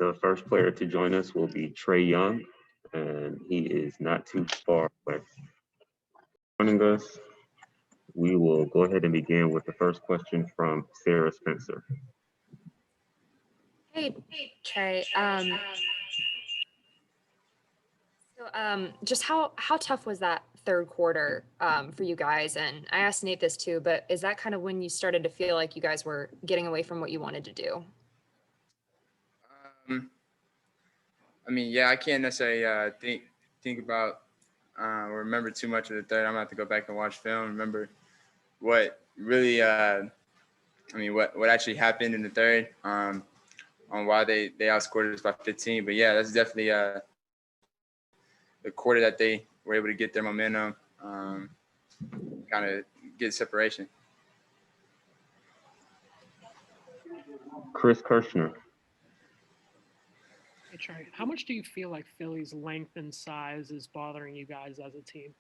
The first player to join us will be Trae Young, and he is not too far away. Joining us, we will go ahead and begin with the first question from Sarah Spencer. Hey, Trae. Just how tough was that third quarter for you guys? And I asked Nate this too, but is that kind of when you started to feel like you guys were getting away from what you wanted to do? Yeah, I can't necessarily think about or remember too much of the third. I'm gonna have to go back and watch film. Remember what really, what actually happened in the third, on why they outscored us by 15. But yeah, that's definitely the quarter that they were able to get their momentum, kind of get separation. Chris Kirshner. Hey, Trae, how much do you feel like Philly's length and size is bothering you guys as a team?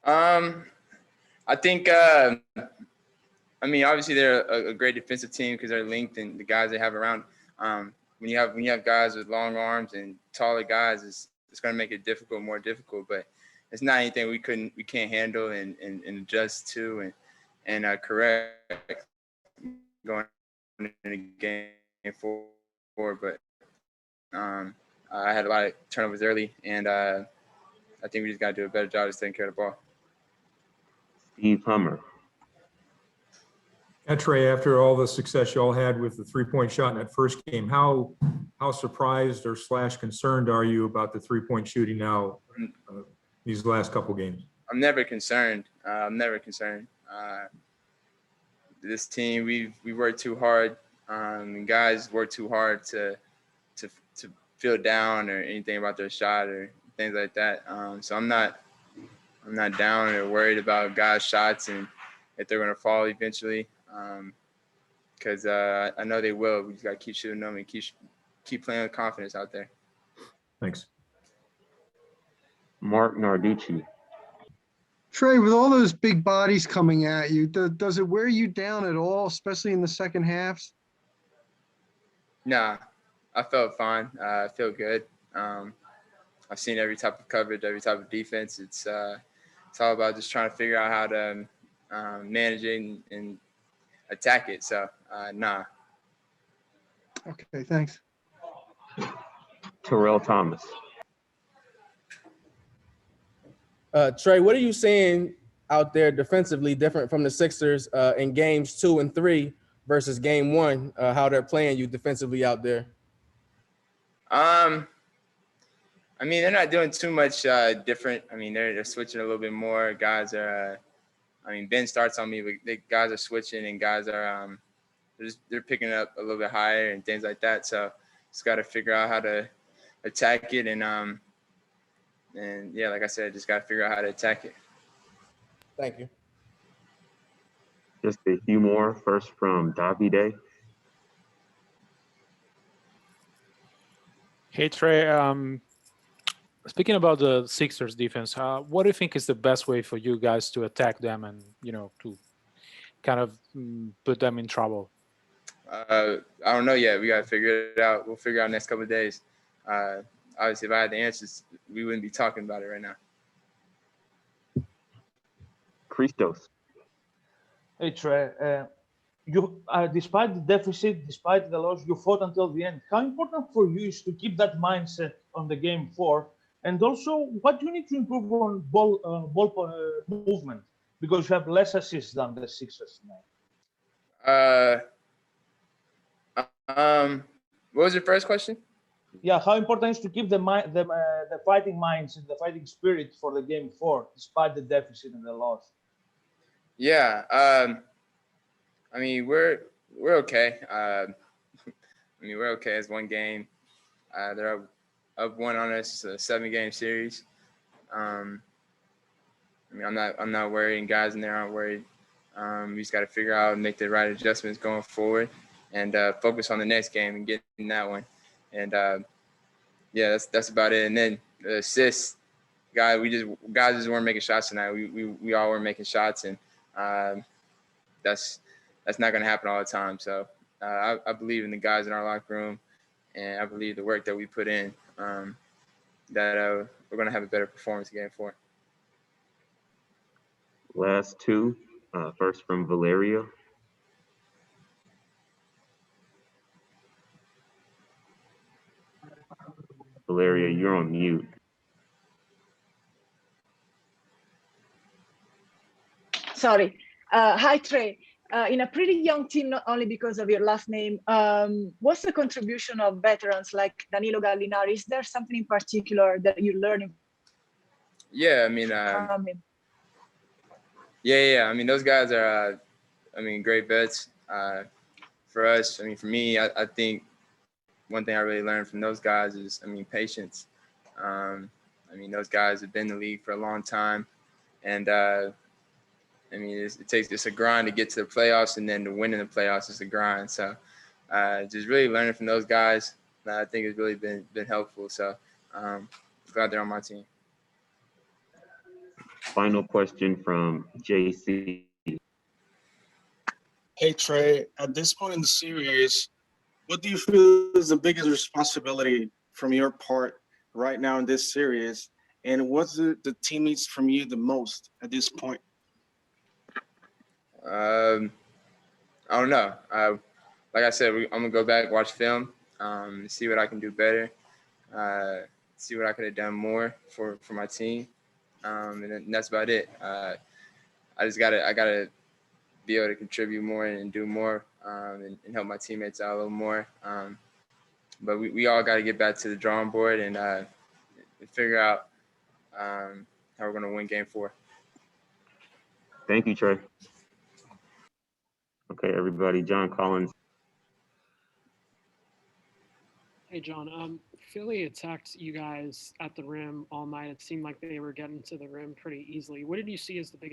I think, obviously they're a great defensive team because they're linked and the guys they have around. When you have guys with long arms and taller guys, it's going to make it more difficult. But it's not anything we can't handle and adjust to and correct going into the game forward. But I had a lot of turnovers early, and I think we just got to do a better job of taking care of the ball. Steve Hummer. Trae, after all the success you all had with the three-point shot in that first game, how surprised or / concerned are you about the three-point shooting now these last couple games? I'm never concerned. This team, we work too hard. And guys work too hard to feel down or anything about their shot or things like that. So I'm not down or worried about guys' shots and if they're going to fall eventually. Because I know they will. We just got to keep shooting them and keep playing with confidence out there. Thanks. Mark Narducci. Trae, with all those big bodies coming at you, does it wear you down at all, especially in the second halves? Nah, I felt fine. I feel good. I've seen every type of coverage, every type of defense. It's all about just trying to figure out how to manage it and attack it. So, nah. Okay, thanks. Terrell Thomas. Trae, what are you seeing out there defensively different from the Sixers in games 2 and 3 versus game 1, how they're playing you defensively out there? They're not doing too much different. They're switching a little bit more. Guys are, Ben starts on me, but the guys are switching and guys are, they're picking up a little bit higher and things like that. So just got to figure out how to attack it and yeah, like I said, just got to figure out how to attack it. Thank you. Just a few more. First from Davide. Hey, Trae. Speaking about the Sixers defense, what do you think is the best way for you guys to attack them and, to kind of put them in trouble? I don't know yet. We got to figure it out. We'll figure it out next couple of days. Obviously, if I had the answers, we wouldn't be talking about it right now. Christos. Hey, Trae. You, despite the deficit, despite the loss, you fought until the end. How important for you is to keep that mindset on the game 4? And also, what do you need to improve on ball movement? Because you have less assists than the Sixers now. What was your first question? Yeah, how important is to keep the fighting minds and the fighting spirit for the game 4, despite the deficit and the loss? Yeah, we're okay. We're okay. It's one game. They're up 1 on us. A 7-game series. I'm not worried, and guys in there aren't worried. We just got to figure out and make the right adjustments going forward, and focus on the next game and getting that one. And yeah, that's about it. And then the assists, guys just weren't making shots tonight. We all were making shots, and that's not going to happen all the time. So I believe in the guys in our locker room, and I believe the work that we put in, that we're going to have a better performance in Game 4. Last two, first from Valeria. Valeria, you're on mute. Sorry. Hi, Trae. In a pretty young team, not only because of your last name, what's the contribution of veterans like Danilo Gallinari? Is there something in particular that you're learning Yeah, I mean, from him? yeah. I mean, those guys are, great vets. For us, for me, I think one thing I really learned from those guys is, patience. Those guys have been in the league for a long time, and it's a grind to get to the playoffs, and then to win in the playoffs is a grind. So, just really learning from those guys, I think has really been helpful. So, glad they're on my team. Final question from JC. Hey Trae, at this point in the series, what do you feel is the biggest responsibility from your part right now in this series? And what's the team needs from you the most at this point? I don't know. Like I said, I'm gonna go back, watch film, see what I can do better, see what I could have done more for my team, and that's about it. I gotta be able to contribute more and do more, and help my teammates out a little more. But we all got to get back to the drawing board and figure out how we're gonna win Game 4. Thank you, Trae. Okay, everybody. John Collins. Hey, John. Philly attacked you guys at the rim all night. It seemed like they were getting to the rim pretty easily. What did you see as the biggest